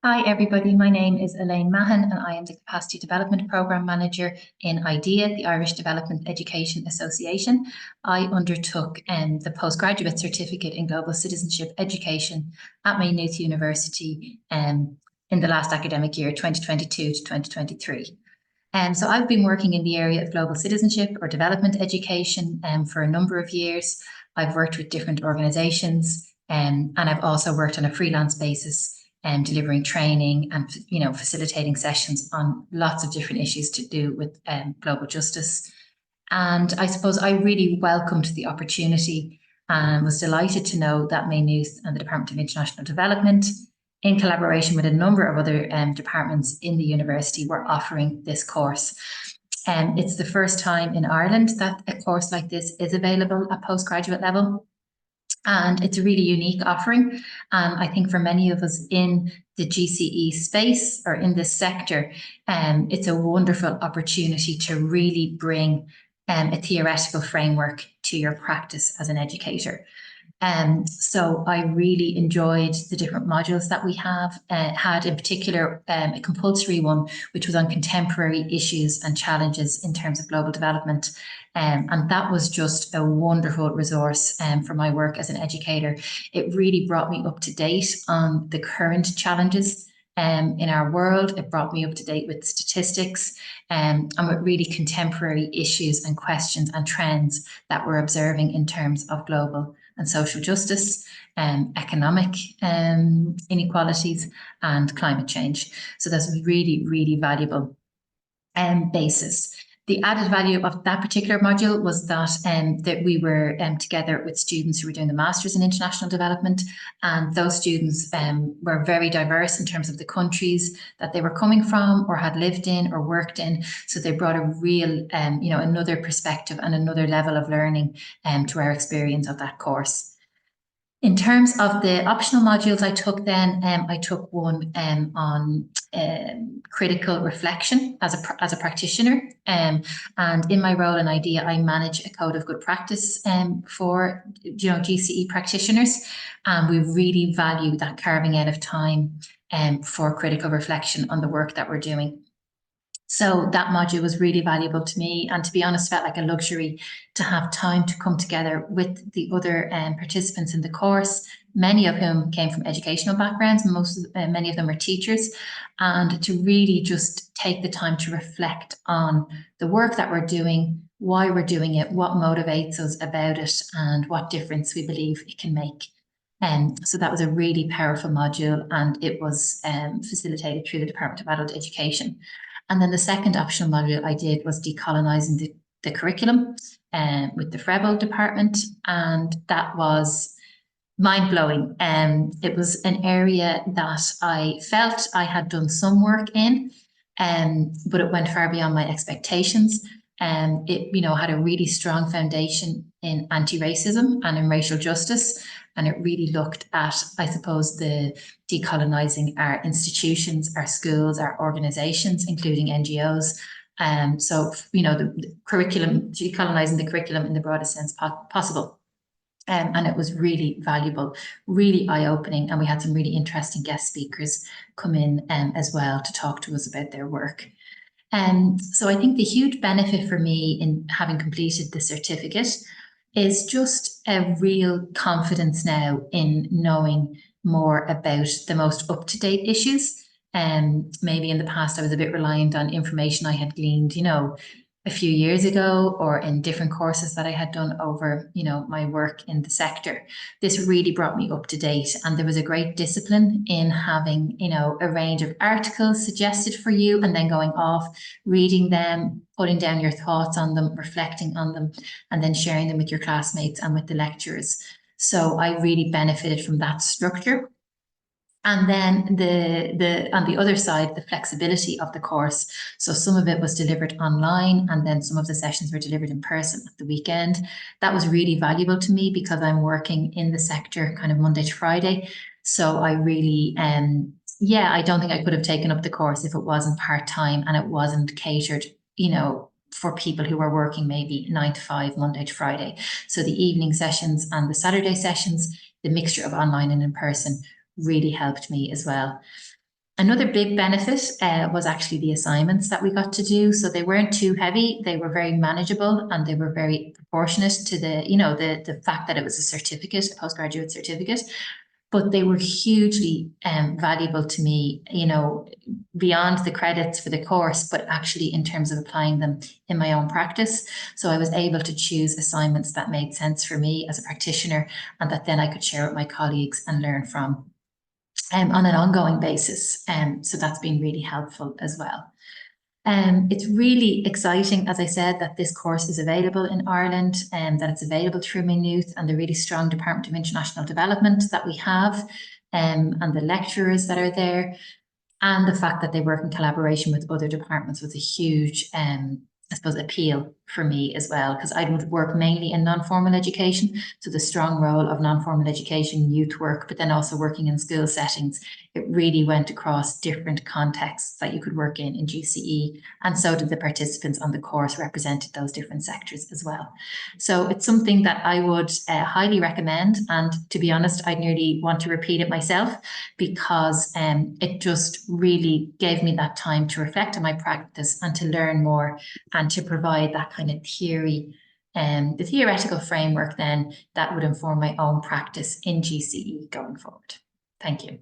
Hi everybody, my name is Elaine Mahon and I am the Capacity Development Programme Manager in IDEA, the Irish Development Education Association. I undertook the Postgraduate Certificate in Global Citizenship Education at Maynooth University in the last academic year, 2022 to 2023. So I've been working in the area of global citizenship or development education for a number of years. I've worked with different organisations and I've also worked on a freelance basis and delivering training and facilitating sessions on lots of different issues to do with global justice. And I suppose I really welcomed the opportunity and was delighted to know that Maynooth and the Department of International Development, in collaboration with a number of other departments in the university, were offering this course. It's the first time in Ireland that a course like this is available at postgraduate level. And it's a really unique offering. And I think for many of us in the GCE space or in this sector, it's a wonderful opportunity to really bring a theoretical framework to your practice as an educator. So I really enjoyed the different modules that we have, had in particular a compulsory one, which was on contemporary issues and challenges in terms of global development. And that was just a wonderful resource for my work as an educator. It really brought me up to date on the current challenges in our world. It brought me up to date with statistics and with really contemporary issues and questions and trends that we're observing in terms of global and social justice, economic inequalities, and climate change. So that's a really, really valuable basis. The added value of that particular module was that we were together with students who were doing the Masters in International Development, and those students were very diverse in terms of the countries that they were coming from or had lived in or worked in. So they brought a real, another perspective and another level of learning to our experience of that course. In terms of the optional modules I took then, I took one on critical reflection as a practitioner. And in my role in IDEA, I manage a code of good practice for GCE practitioners. And we really value that carving out of time for critical reflection on the work that we're doing. So that module was really valuable to me, and to be honest, felt like a luxury to have time to come together with the other participants in the course, many of whom came from educational backgrounds, many of them are teachers, and to really just take the time to reflect on the work that we're doing, why we're doing it, what motivates us about it, and what difference we believe it can make. So that was a really powerful module, and it was facilitated through the Department of Adult Education. And then the second optional module I did was decolonising the curriculum with the FREBO department, and that was mind-blowing. It was an area that I felt I had done some work in, but it went far beyond my expectations. It had a really strong foundation in anti-racism and in racial justice. And it really looked at, I suppose, the decolonising our institutions, our schools, our organisations, including NGOs. So, the curriculum, decolonising the curriculum in the broadest sense possible. And it was really valuable, really eye-opening. And we had some really interesting guest speakers come in as well to talk to us about their work. So I think the huge benefit for me in having completed the certificate is just a real confidence now in knowing more about the most up-to-date issues. Maybe in the past I was a bit reliant on information I had gleaned, a few years ago, or in different courses that I had done over, my work in the sector. This really brought me up to date, and there was a great discipline in having, a range of articles suggested for you, and then going off, reading them, putting down your thoughts on them, reflecting on them, and then sharing them with your classmates and with the lecturers. So I really benefited from that structure. And then on the other side, the flexibility of the course. So some of it was delivered online, and then some of the sessions were delivered in person at the weekend. That was really valuable to me because I'm working in the sector kind of Monday to Friday. So I really, I don't think I could have taken up the course if it wasn't part-time and it wasn't catered, for people who are working maybe 9 to 5, Monday to Friday. So the evening sessions and the Saturday sessions, the mixture of online and in person, really helped me as well. Another big benefit was actually the assignments that we got to do. So they weren't too heavy, they were very manageable, and they were very proportionate to the fact that it was a certificate, a postgraduate certificate. But they were hugely valuable to me, beyond the credits for the course, but actually in terms of applying them in my own practice. So I was able to choose assignments that made sense for me as a practitioner and that then I could share with my colleagues and learn from on an ongoing basis. So that's been really helpful as well. It's really exciting, as I said, that this course is available in Ireland and that it's available through Maynooth and the really strong Department of International Development that we have, and the lecturers that are there, and the fact that they work in collaboration with other departments was a huge, I suppose, appeal for me as well, because I would work mainly in non-formal education. So the strong role of non-formal education, youth work, but then also working in school settings, it really went across different contexts that you could work in GCE. And so did the participants on the course represented those different sectors as well. So it's something that I would highly recommend. And to be honest, I'd nearly want to repeat it myself because it just really gave me that time to reflect on my practice and to learn more and to provide that kind of theory and the theoretical framework then that would inform my own practice in GCE going forward. Thank you.